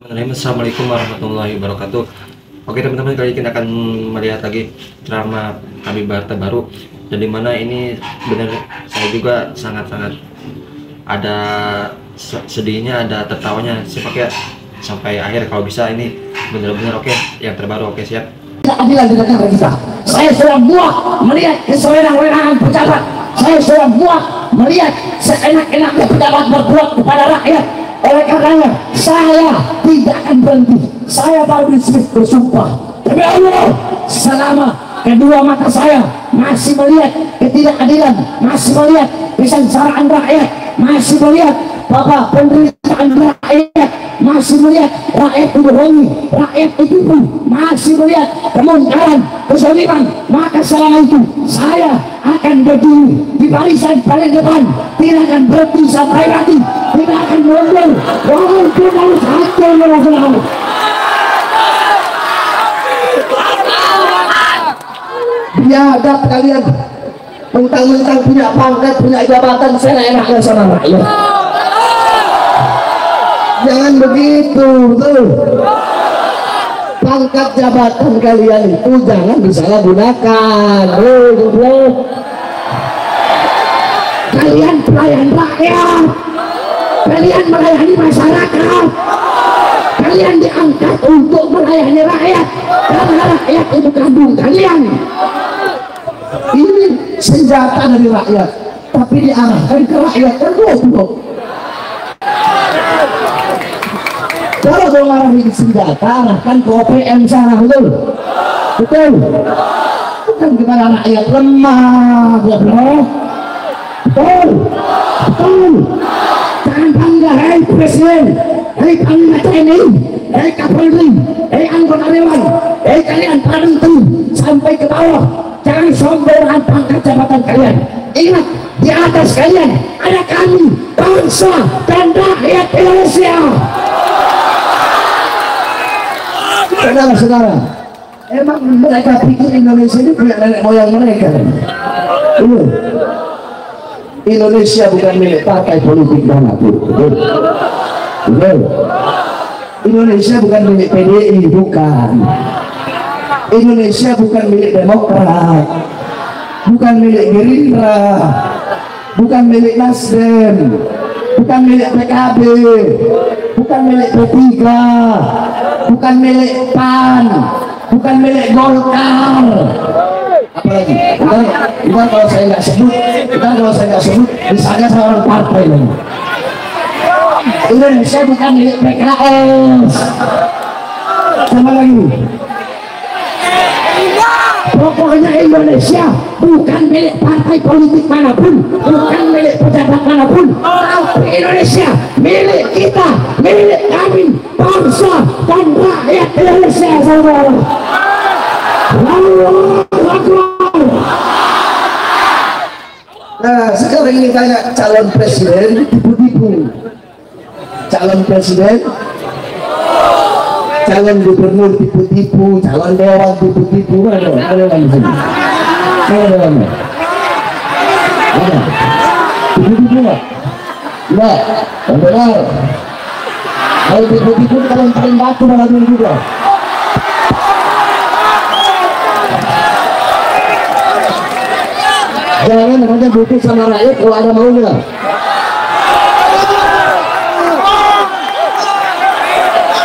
Assalamualaikum warahmatullahi wabarakatuh. Oke teman-teman, kali ini kita akan melihat lagi drama Habib Barta baru, dan dimana ini benar saya juga sangat-sangat ada sedihnya, ada tertawanya sampai akhir. Kalau bisa ini benar-benar oke, yang terbaru. Oke, siap. Keadilan di negara kita. Saya sudah muak melihat kesewenang-wenangan pejabat. Saya sudah muak melihat seenak-enaknya pejabat berbuat kepada rakyat. Oleh karenanya saya tidak akan berhenti. Saya baru bersumpah demi Allah, selama kedua mata saya masih melihat ketidakadilan, masih melihat kesengsaraan rakyat, masih melihat bahwa penderitaan rakyat, masih melihat rakyat dibohongi, rakyat ditipu, masih melihat kemungkaran, kezaliman, maka selama itu saya akan berdiri di barisan paling depan, tidak akan berhenti sampai mati, tidak akan mundur walaupun harus hancur menang. Biadab kalian mentang-mentang punya pangkat, punya jabatan, saya enaknya sama rakyat. Jangan begitu tuh. Pangkat jabatan kalian itu jangan disalahgunakan. Kalian pelayan rakyat, kalian melayani masyarakat, kalian diangkat untuk melayani rakyat karena rakyat itu kandung kalian. Ini senjata dari rakyat, tapi diarahkan ke rakyat tergoblok. Kalau mau ngarahin senjata, arahkan ke OPM sana, betul? Betul? Bukan kepada rakyat lemah, goblok. Betul? Betul? Jangan bangga, hei presiden, hei panglima TNI, hei Kapolri, hei anggota dewan, hei kalian para menteri sampai ke bawah. Jangan sombong dengan pangkat jabatan kalian. Ingat, di atas kalian ada kami, bangsa dan rakyat Indonesia. Saudara-saudara, emang mereka pikir Indonesia ini punya nenek moyang mereka? Ini Indonesia bukan milik partai politik manapun. Betul? Betul? Indonesia bukan milik PDI, bukan. Indonesia bukan milik Demokrat, bukan milik Gerindra, bukan milik Nasdem, bukan milik PKB, bukan milik P3, bukan milik PAN, bukan milik Golkar. Apalagi kita kalau saya nggak sebut misalnya seorang partai lain. Indonesia bukan milik PKS. Sama lagi, pokoknya Indonesia bukan milik partai politik manapun, bukan milik pejabat manapun, tapi Indonesia milik kita, milik kami, bangsa dan rakyat Indonesia. Saudara, nah sekarang ini tanya calon presiden tipu-tipu, calon presiden, calon gubernur tipu-tipu, calon dewan tipu-tipu. Mana di sini? Mana? Tipu-tipu nggak? Nggak. Benar. Kalau tipu-tipu kalau paling batu malah juga. Jangan hanya butuh sama rakyat kalau ada maunya.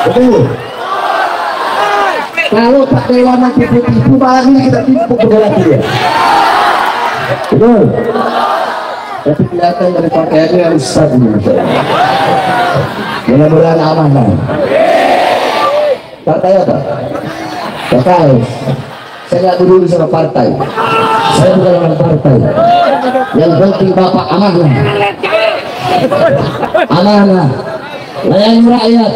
Betul. Kalau Pak Dewan tipu-tipu, malah ini kita tipu beberapa dia. Betul. Tapi kelihatan dari pakaiannya yang besar ini. Mudah-mudahan aman. Partai apa? Partai. Saya nggak peduli sama partai. Saya bukan orang partai. Yang penting Bapak amanah. Amanah. Layani rakyat.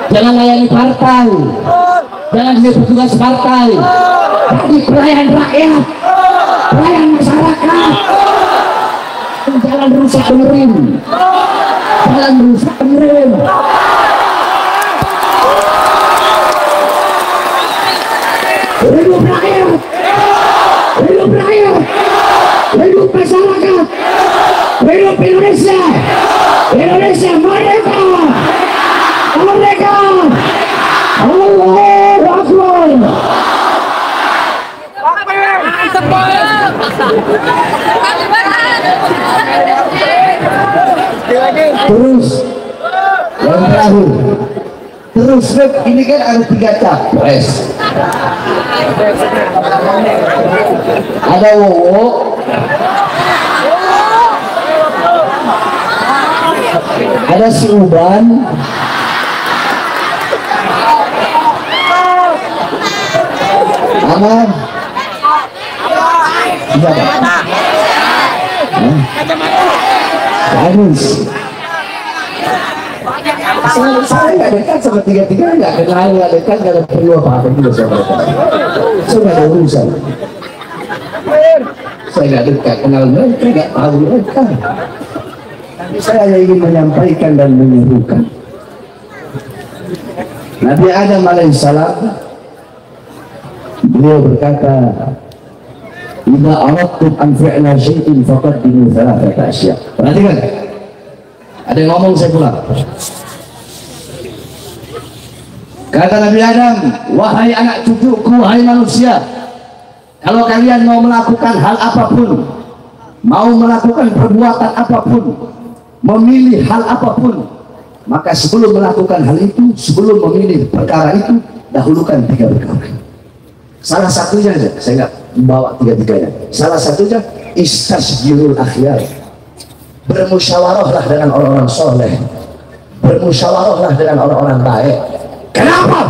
Jangan layani partai, jangan jadi petugas partai, jadi pelayan rakyat, pelayan masyarakat. Jangan rusak benerin, jangan rusak benerin. Hidup rakyat, hidup rakyat, hidup masyarakat, hidup Indonesia, Indonesia merdeka. merdeka. Allahu Akbar. Terus yang terakhir, terus ini kan ada 3 capres, ada Wowo, ada si Uban, Aman, Anies. Saya nggak dekat sama 3-3, nggak kenal, nggak dekat, nggak ada perlu apa-apa juga sama mereka. Saya nggak ada urusan. Saya nggak dekat, kenal mereka, nggak tahu mereka. Tapi saya hanya ingin menyampaikan dan menyerukan. Nabi Adam alaihissalam, beliau berkata, "Idza aradtum an fi'la syai'in faqaddimu thalathata asya'." Perhatikan. Ada yang ngomong, saya pulang. Kata Nabi Adam, "Wahai anak cucuku, wahai manusia, kalau kalian mau melakukan hal apapun, mau melakukan perbuatan apapun, memilih hal apapun, maka sebelum melakukan hal itu, sebelum memilih perkara itu, dahulukan 3 perkara." Salah satunya aja, saya nggak membawa 3-3-nya. Salah satunya istasjirul akhyar. Bermusyawarahlah dengan orang-orang soleh, bermusyawarahlah dengan orang-orang baik. Kenapa?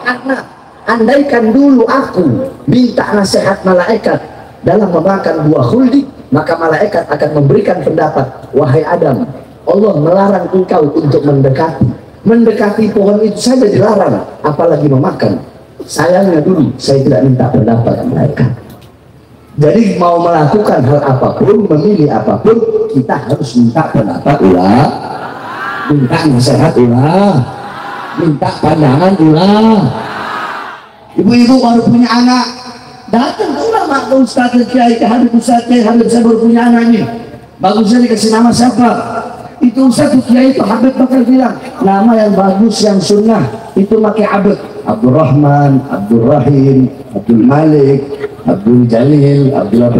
Karena andaikan dulu aku minta nasihat malaikat dalam memakan buah khuldi, maka malaikat akan memberikan pendapat, "Wahai Adam, Allah melarang engkau untuk mendekati pohon itu saja dilarang, apalagi memakan. Sayangnya dulu saya tidak minta pendapat malaikat." Jadi mau melakukan hal apapun, memilih apapun, kita harus minta pendapat ulah, minta nasihat ulah, minta pandangan ulah. Ibu-ibu baru punya anak, datang ke ulama, ke ustaz, ke kiai, ke habib, ustaz, kiai, habib, saya baru punya anak ini, bagusnya dikasih nama siapa? Itu ustaz, itu kiai, itu habib bakal bilang nama yang bagus, yang sunnah itu pakai abad, Abdul Rahman, Abdul Rahim, Abdul Malik, Abdul Jalil, Abdul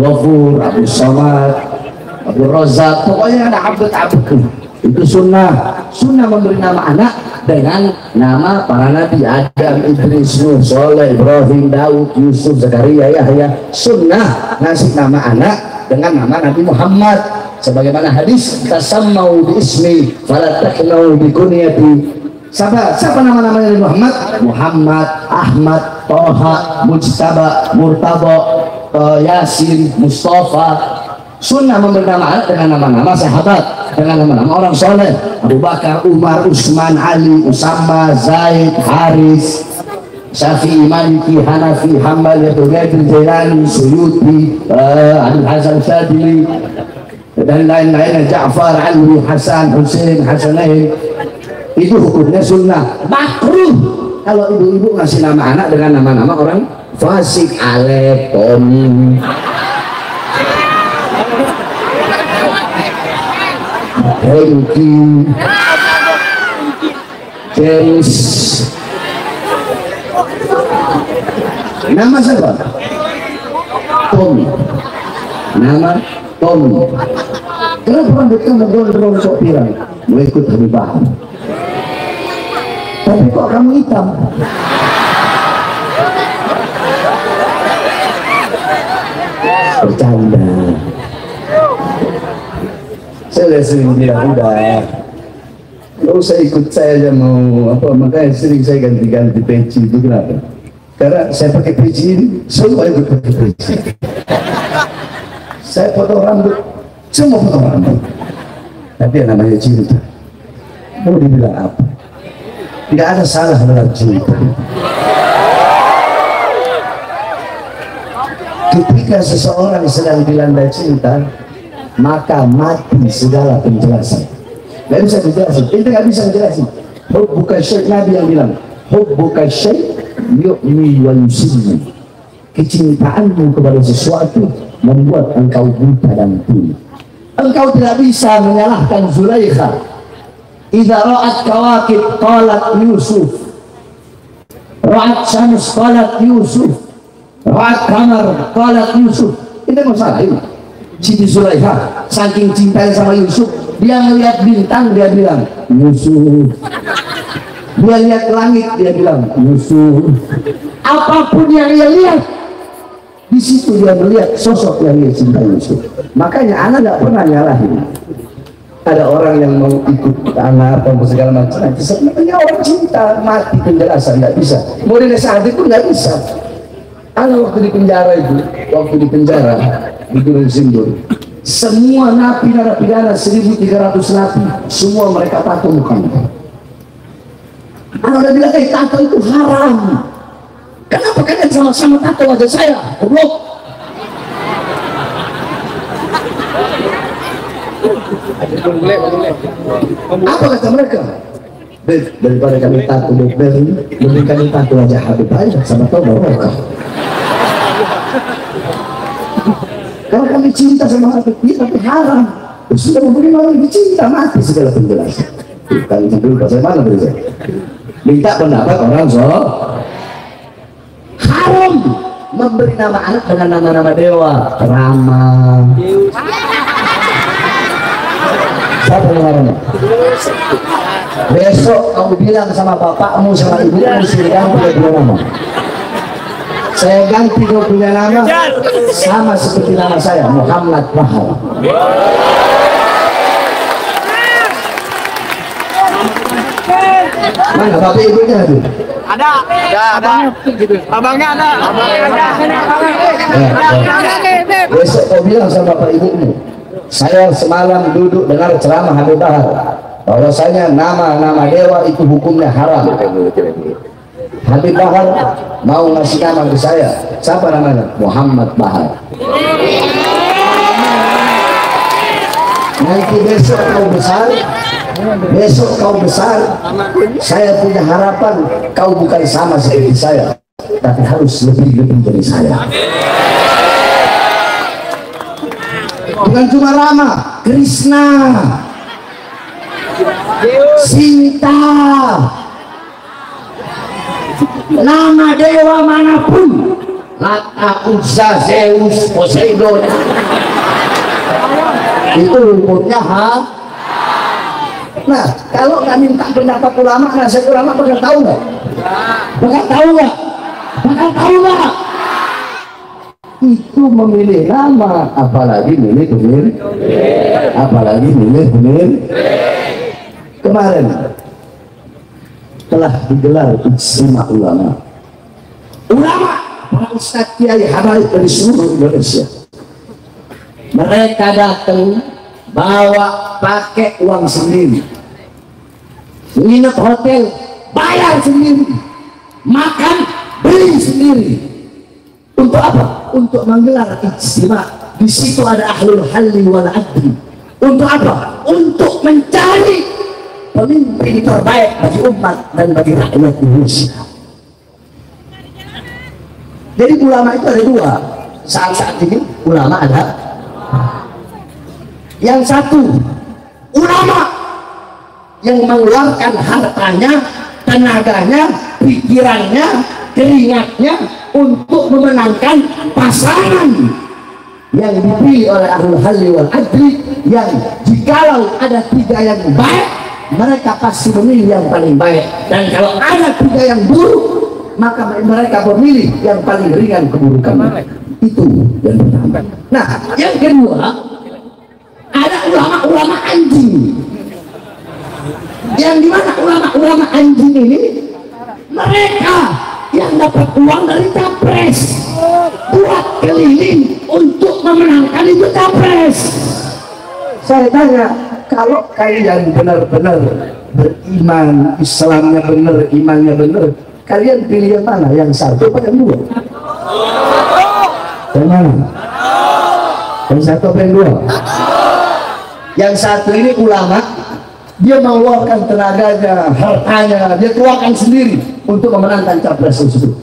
Ghafur, Abdul Samad, Abdul Razak, pokoknya ada abad-abad. Itu sunnah. Sunnah memberi nama anak dengan nama para nabi, Adam, Idris, Nuh, Soleh, Ibrahim, Daud, Yusuf, Zakaria, Yahya. Sunnah ngasih nama anak dengan nama Nabi Muhammad, sebagaimana hadis, "Tasammau bi ismi fala takhnau bi kunyati." Siapa nama-namanya Nabi Muhammad? Muhammad, Ahmad, Toha, Mujtaba, Murtaba, Yasin, Mustafa. Sunnah memberi nama anak dengan nama-nama sahabat, dengan nama-nama orang soleh, Abu Bakar, Umar, Utsman, Ali, Usama, Zaid, Haris, Syafi'i, Maliki, Hanafi, Hambali, Qadir Jailani, Suyuti, Abdul Hasan Syadili, dan lain-lainnya, Ja'far, Ali, Hasan, Hussein, Hasanain. Itu hukumnya sunnah. Makruh kalau ibu-ibu ngasih nama anak dengan nama-nama orang fasik, Alep, Tony, Hengki, James. Nama siapa? Tommy. Nama Tommy. Kenapa rambut kamu gondrong sok pirang? Mau ikut Habib Bahar. Tapi kok kamu hitam? Bercanda. Saya sering bilang, udah nggak usah ikut saya aja, mau apa, makanya sering saya ganti-ganti peci. Itu kenapa? Karena saya pakai peci ini, semua ikut pakai peci. Saya potong rambut, semua potong rambut. Tapi yang namanya cinta, mau dibilang apa? Tidak ada salah dalam cinta. Ketika seseorang sedang dilanda cinta, maka mati segala penjelasan. Gak bisa dijelasin, itu gak bisa dijelasin. Hubbuka syai', Nabi yang bilang, hubbuka syai' yu'mi wa yusinni. Kecintaanmu kepada sesuatu membuat engkau buta dan tuli. Engkau tidak bisa menyalahkan Zulaikha idza ra'at kawakib qalat Yusuf, ra'at syams qalat Yusuf, ra'at qamar qalat Yusuf. Itu masalah ini. Siti Zulaikha saking cintanya sama Yusuf, dia melihat bintang dia bilang Yusuf. Dia lihat langit dia bilang Yusuf. Apapun yang dia lihat, di situ dia melihat sosok yang dia cintai Yusuf. Makanya anak nggak pernah nyalahin. Ada orang yang mau ikut anak atau segala macam, sebenarnya orang cinta mati penjelasan nggak bisa. Mau dinasihati pun nggak bisa. Karena waktu di penjara itu, di Gunung Sindur, semua napi narapidana 1.300 napi, semua mereka tato mukanya. Anak udah bilang, tato itu haram. Kenapa kalian sama-sama tato wajah saya? Goblok. Apa kata mereka? Daripada kami tato lebih kami tato wajah Habib aja, sama tau mereka. Kalau kami cinta sama Habib, tapi haram. Sudah memberi orang dicinta, mati segala penjelasan. Kali dulu bagaimana berikan? Minta pendapat orang haram memberi nama anak dengan nama-nama dewa. Rama. Siapa namanya? Besok kamu bilang sama bapakmu sama ibumu silakan punya dua nama. Saya ganti kau punya nama sama seperti nama saya, Muhammad Bahar. Mana bapak ibunya tuh? Ada. Abangnya ada. Besok kau bilang sama bapak ibumu, saya semalam duduk dengar ceramah Habib Bahar, bahwasanya nama-nama dewa itu hukumnya haram. Habib Bahar mau ngasih nama ke saya, siapa namanya? Muhammad Bahar. Nanti besok kau besar, saya punya harapan kau bukan sama seperti saya, tapi harus lebih dari saya. Bukan cuma Rama, Krishna, Sinta, nama dewa manapun, Lata, Uzza, Zeus, Poseidon, itu hukumnya Nah, kalau nggak minta pendapat ulama, nasihat ulama bakal tahu nggak? Itu memilih nama, apalagi milih benar. Kemarin telah digelar ijtima ulama, para ustadz kiai habaib dari seluruh Indonesia. Mereka datang bawa pakai uang sendiri, nginep hotel bayar sendiri, makan beli sendiri. Untuk apa? Untuk menggelar ijtima. Di situ ada ahlul halli wal aqdi. Untuk apa? Untuk mencari pemimpin terbaik bagi umat dan bagi rakyat Indonesia. Jadi ulama itu ada dua. Saat ini ulama ada. Yang satu, ulama yang mengeluarkan hartanya, tenaganya, pikirannya, keringatnya untuk memenangkan pasangan yang dipilih oleh ahlul halli wal aqdi, yang jikalau ada 3 yang baik, mereka pasti memilih yang paling baik, dan kalau ada 3 yang buruk, maka mereka memilih yang paling ringan keburukan. Itu yang pertama. Nah, yang kedua, ada ulama-ulama anjing, yang dimana ulama-ulama anjing ini mereka yang dapat uang dari capres buat keliling untuk memenangkan itu capres. Saya tanya, kalau kalian benar-benar beriman, Islamnya benar, imannya benar, kalian pilih yang mana? Yang satu apa yang dua? Yang mana? Yang satu apa yang dua? Yang satu ini ulama, dia mengeluarkan tenaganya, hartanya, dia keluarkan sendiri untuk memenangkan capres tersebut.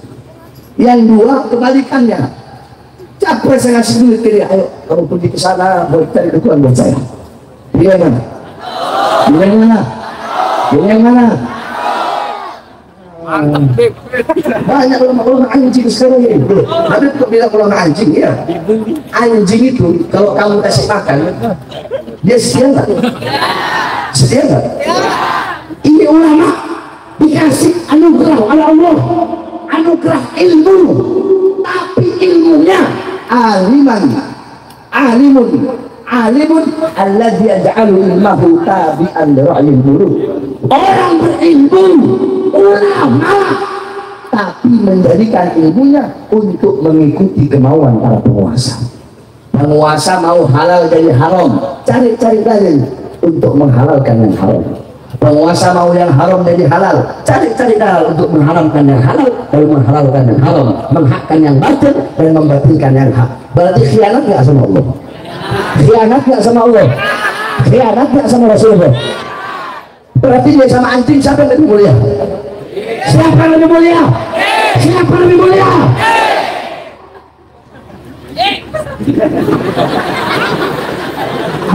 Yang dua kebalikannya, capres yang ngasih duit ke dia, ayo kamu pergi ke sana buat cari dukungan buat saya. Dia mana? Yang mana? Banyak ulama anjing sekarang ini. Tapi kok bilang ulama anjing ya? Anjing itu kalau kamu kasih makan, dia setia nggak? Setia nggak? Ini ulama dikasih anugerah oleh Allah, anugerah ilmu, tapi ilmunya alimun alladzi yaj'alu ilmahu tabi'an li ra'yil muluk. Orang berilmu, ulama, tapi menjadikan ilmunya untuk mengikuti kemauan para penguasa. Penguasa mau halal dari haram, cari-cari dalil untuk menghalalkan yang haram. Penguasa mau yang haram jadi halal, cari-cari dalil untuk mengharamkan yang halal, lalu menghalalkan yang haram, menghakkan yang batil dan membatilkan yang hak. Berarti khianat nggak sama Allah? Khianat nggak sama Allah? Khianat nggak sama Rasulullah? Berarti dia sama anjing, siapa yang lebih mulia? Siapa yang lebih mulia? Siapa yang lebih mulia?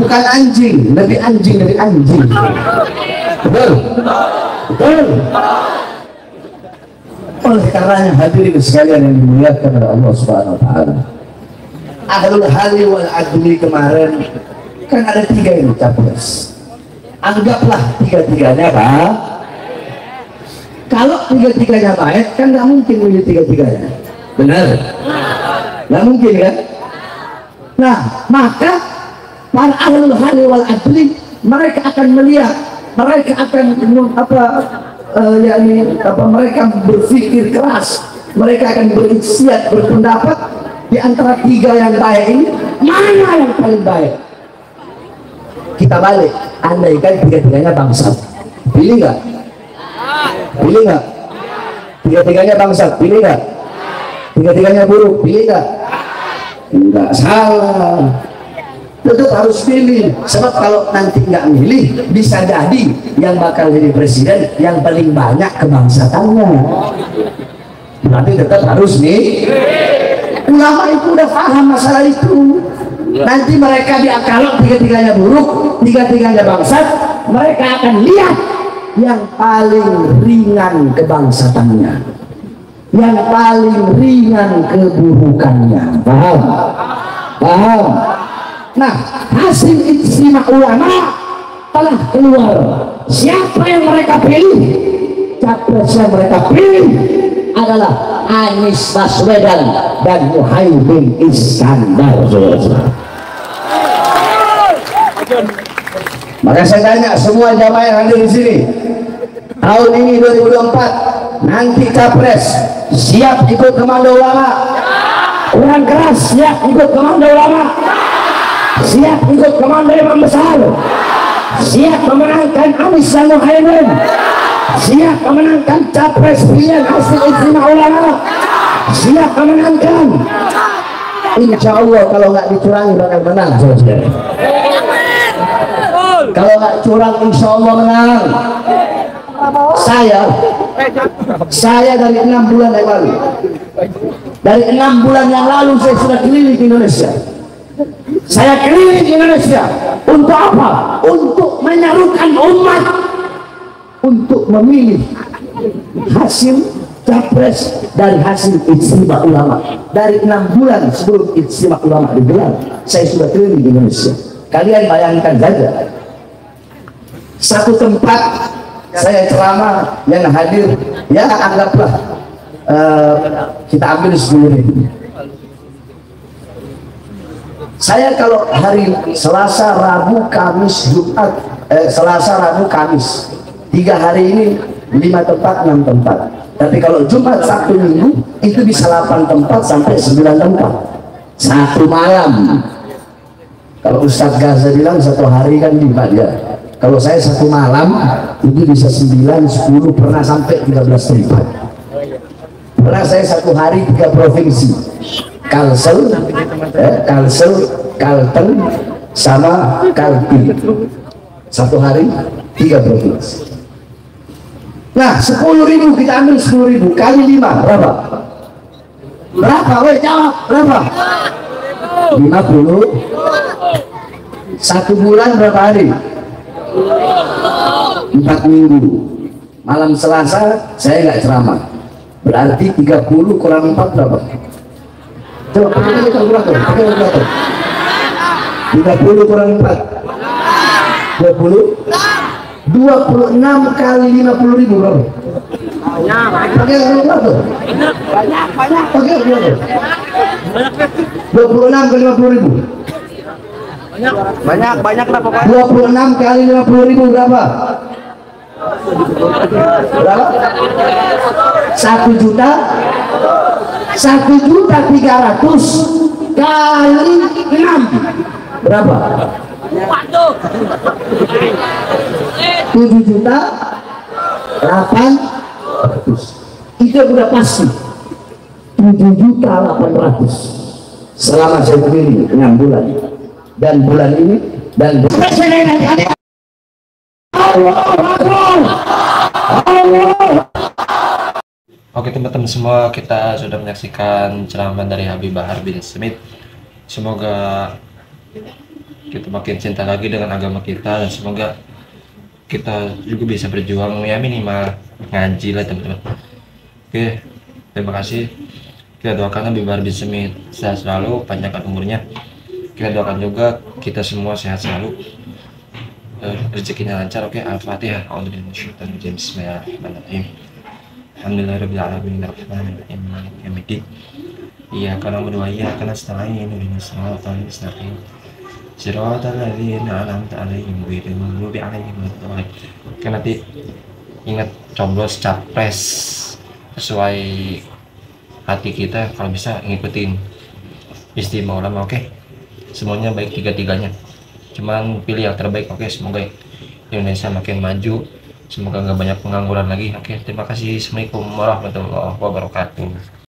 Bukan anjing, lebih anjing dari anjing. Betul? Betul? Oleh karenanya hadirin sekalian yang dimuliakan oleh Allah Subhanahu wa taala. Ahlul hali wal adli kemarin kan ada 3 yang capres. Anggaplah 3-3-nya Pak. Kalau 3-3-nya baik kan nggak mungkin milih 3-3-nya. Benar? Nggak mungkin kan? Nah, maka para ahlul hali wal adli mereka akan melihat, mereka akan mereka berpikir keras, mereka akan beristiad, berpendapat di antara 3 yang baik ini mana yang paling baik. Kita balik, andaikan 3-3-nya bangsat, pilih nggak? Pilih nggak? 3-3-nya bangsat, pilih nggak? 3-3-nya buruk, pilih nggak? Enggak, salah. Tetap harus pilih, sebab kalau nanti nggak milih bisa jadi yang bakal jadi presiden yang paling banyak kebangsatannya. Berarti tetap harus nih. Ulama itu udah paham masalah itu. Nanti mereka diakalok 3-3-nya buruk, 3-3-nya bangsat, mereka akan lihat yang paling ringan kebangsatannya, yang paling ringan keburukannya. Paham? Paham? Nah, hasil ijtima ulama telah keluar. Siapa yang mereka pilih? Capres yang mereka pilih adalah Anies Baswedan dan Muhaimin Iskandar. Maka saya tanya semua jamaah yang hadir di sini, tahun ini 2024 nanti capres siap ikut komando ulama? Kurang keras, siap ikut komando ulama? Siap ikut komando imam besar? Siap memenangkan Anies dan Muhaimin? Siap memenangkan capres pilihan hasil ijtima ulama? Siap memenangkan? Insya Allah kalau nggak dicurangi bakal menang. Kalau nggak curang insya Allah menang. Saya dari 6 bulan yang lalu, dari 6 bulan yang lalu saya sudah keliling di Indonesia. Saya keliling di Indonesia untuk apa? Untuk menyerukan umat untuk memilih hasil capres dari hasil ijtima ulama. Dari 6 bulan sebelum ijtima ulama digelar, saya sudah keliling di Indonesia. Kalian bayangkan saja, satu tempat saya ceramah yang hadir, ya anggaplah kita ambil 10.000. Saya kalau hari Selasa, Rabu, Kamis, Jumat, Selasa, Rabu, Kamis, 3 hari ini 5 tempat, 6 tempat. Tapi kalau Jumat, Sabtu, Minggu itu bisa 8 tempat sampai 9 tempat satu malam. Kalau Ustadz Gaza bilang 1 hari kan 5 ya. Kalau saya 1 malam itu bisa 9, 10, pernah sampai 13 tempat. Pernah saya 1 hari 3 provinsi, Kalsel, Kalteng, sama Kalti. 1 hari 3 provinsi. Nah, 10.000 kita ambil 10.000 kali 5 berapa? Berapa? Woi jawab berapa? 50. 1 bulan berapa hari? 4 minggu. Malam Selasa saya nggak ceramah. Berarti 30 kurang 4 berapa? Coba pakai kalkulator, pakai kalkulator. 30 kurang 4 20 26 kali 50.000 berapa? Pakai kalkulator. Pakai kalkulator. 26 kali 50.000. Banyak lah pokoknya. 26 kali 50.000 berapa? Berapa? 1 juta 1.300.000 kali 6 berapa? 7 juta 800. Itu udah pasti 7 juta 800 selama saya berdiri 6 bulan, dan bulan ini dan Oke teman-teman semua, kita sudah menyaksikan ceramah dari Habib Bahar bin Smith. Semoga kita makin cinta lagi dengan agama kita, dan semoga kita juga bisa berjuang ya, minimal ngaji lah teman-teman. Oke, terima kasih. Kita doakan Habib Bahar bin Smith sehat selalu, panjangkan umurnya. Kita doakan juga kita semua sehat selalu, rezekinya lancar. Oke, Al-Fatihah. Bismillahirrahmanirrahim. Alhamdulillahirabbil alamin arrahmanirrahim maliki yaumiddin. Iyyaka na'budu wa iyyaka nasta'in ihdinas siratal mustaqim. Siratal ladzina an'amta 'alaihim ghairil maghdubi 'alaihim waladdallin. Kan nanti ingat coblos capres sesuai hati kita, kalau bisa ngikutin istimewa ulama. Oke, semuanya baik, tiga-tiganya, cuman pilih yang terbaik. Oke, semoga Indonesia makin maju, semoga nggak banyak pengangguran lagi. Oke, terima kasih. Assalamualaikum warahmatullahi wabarakatuh.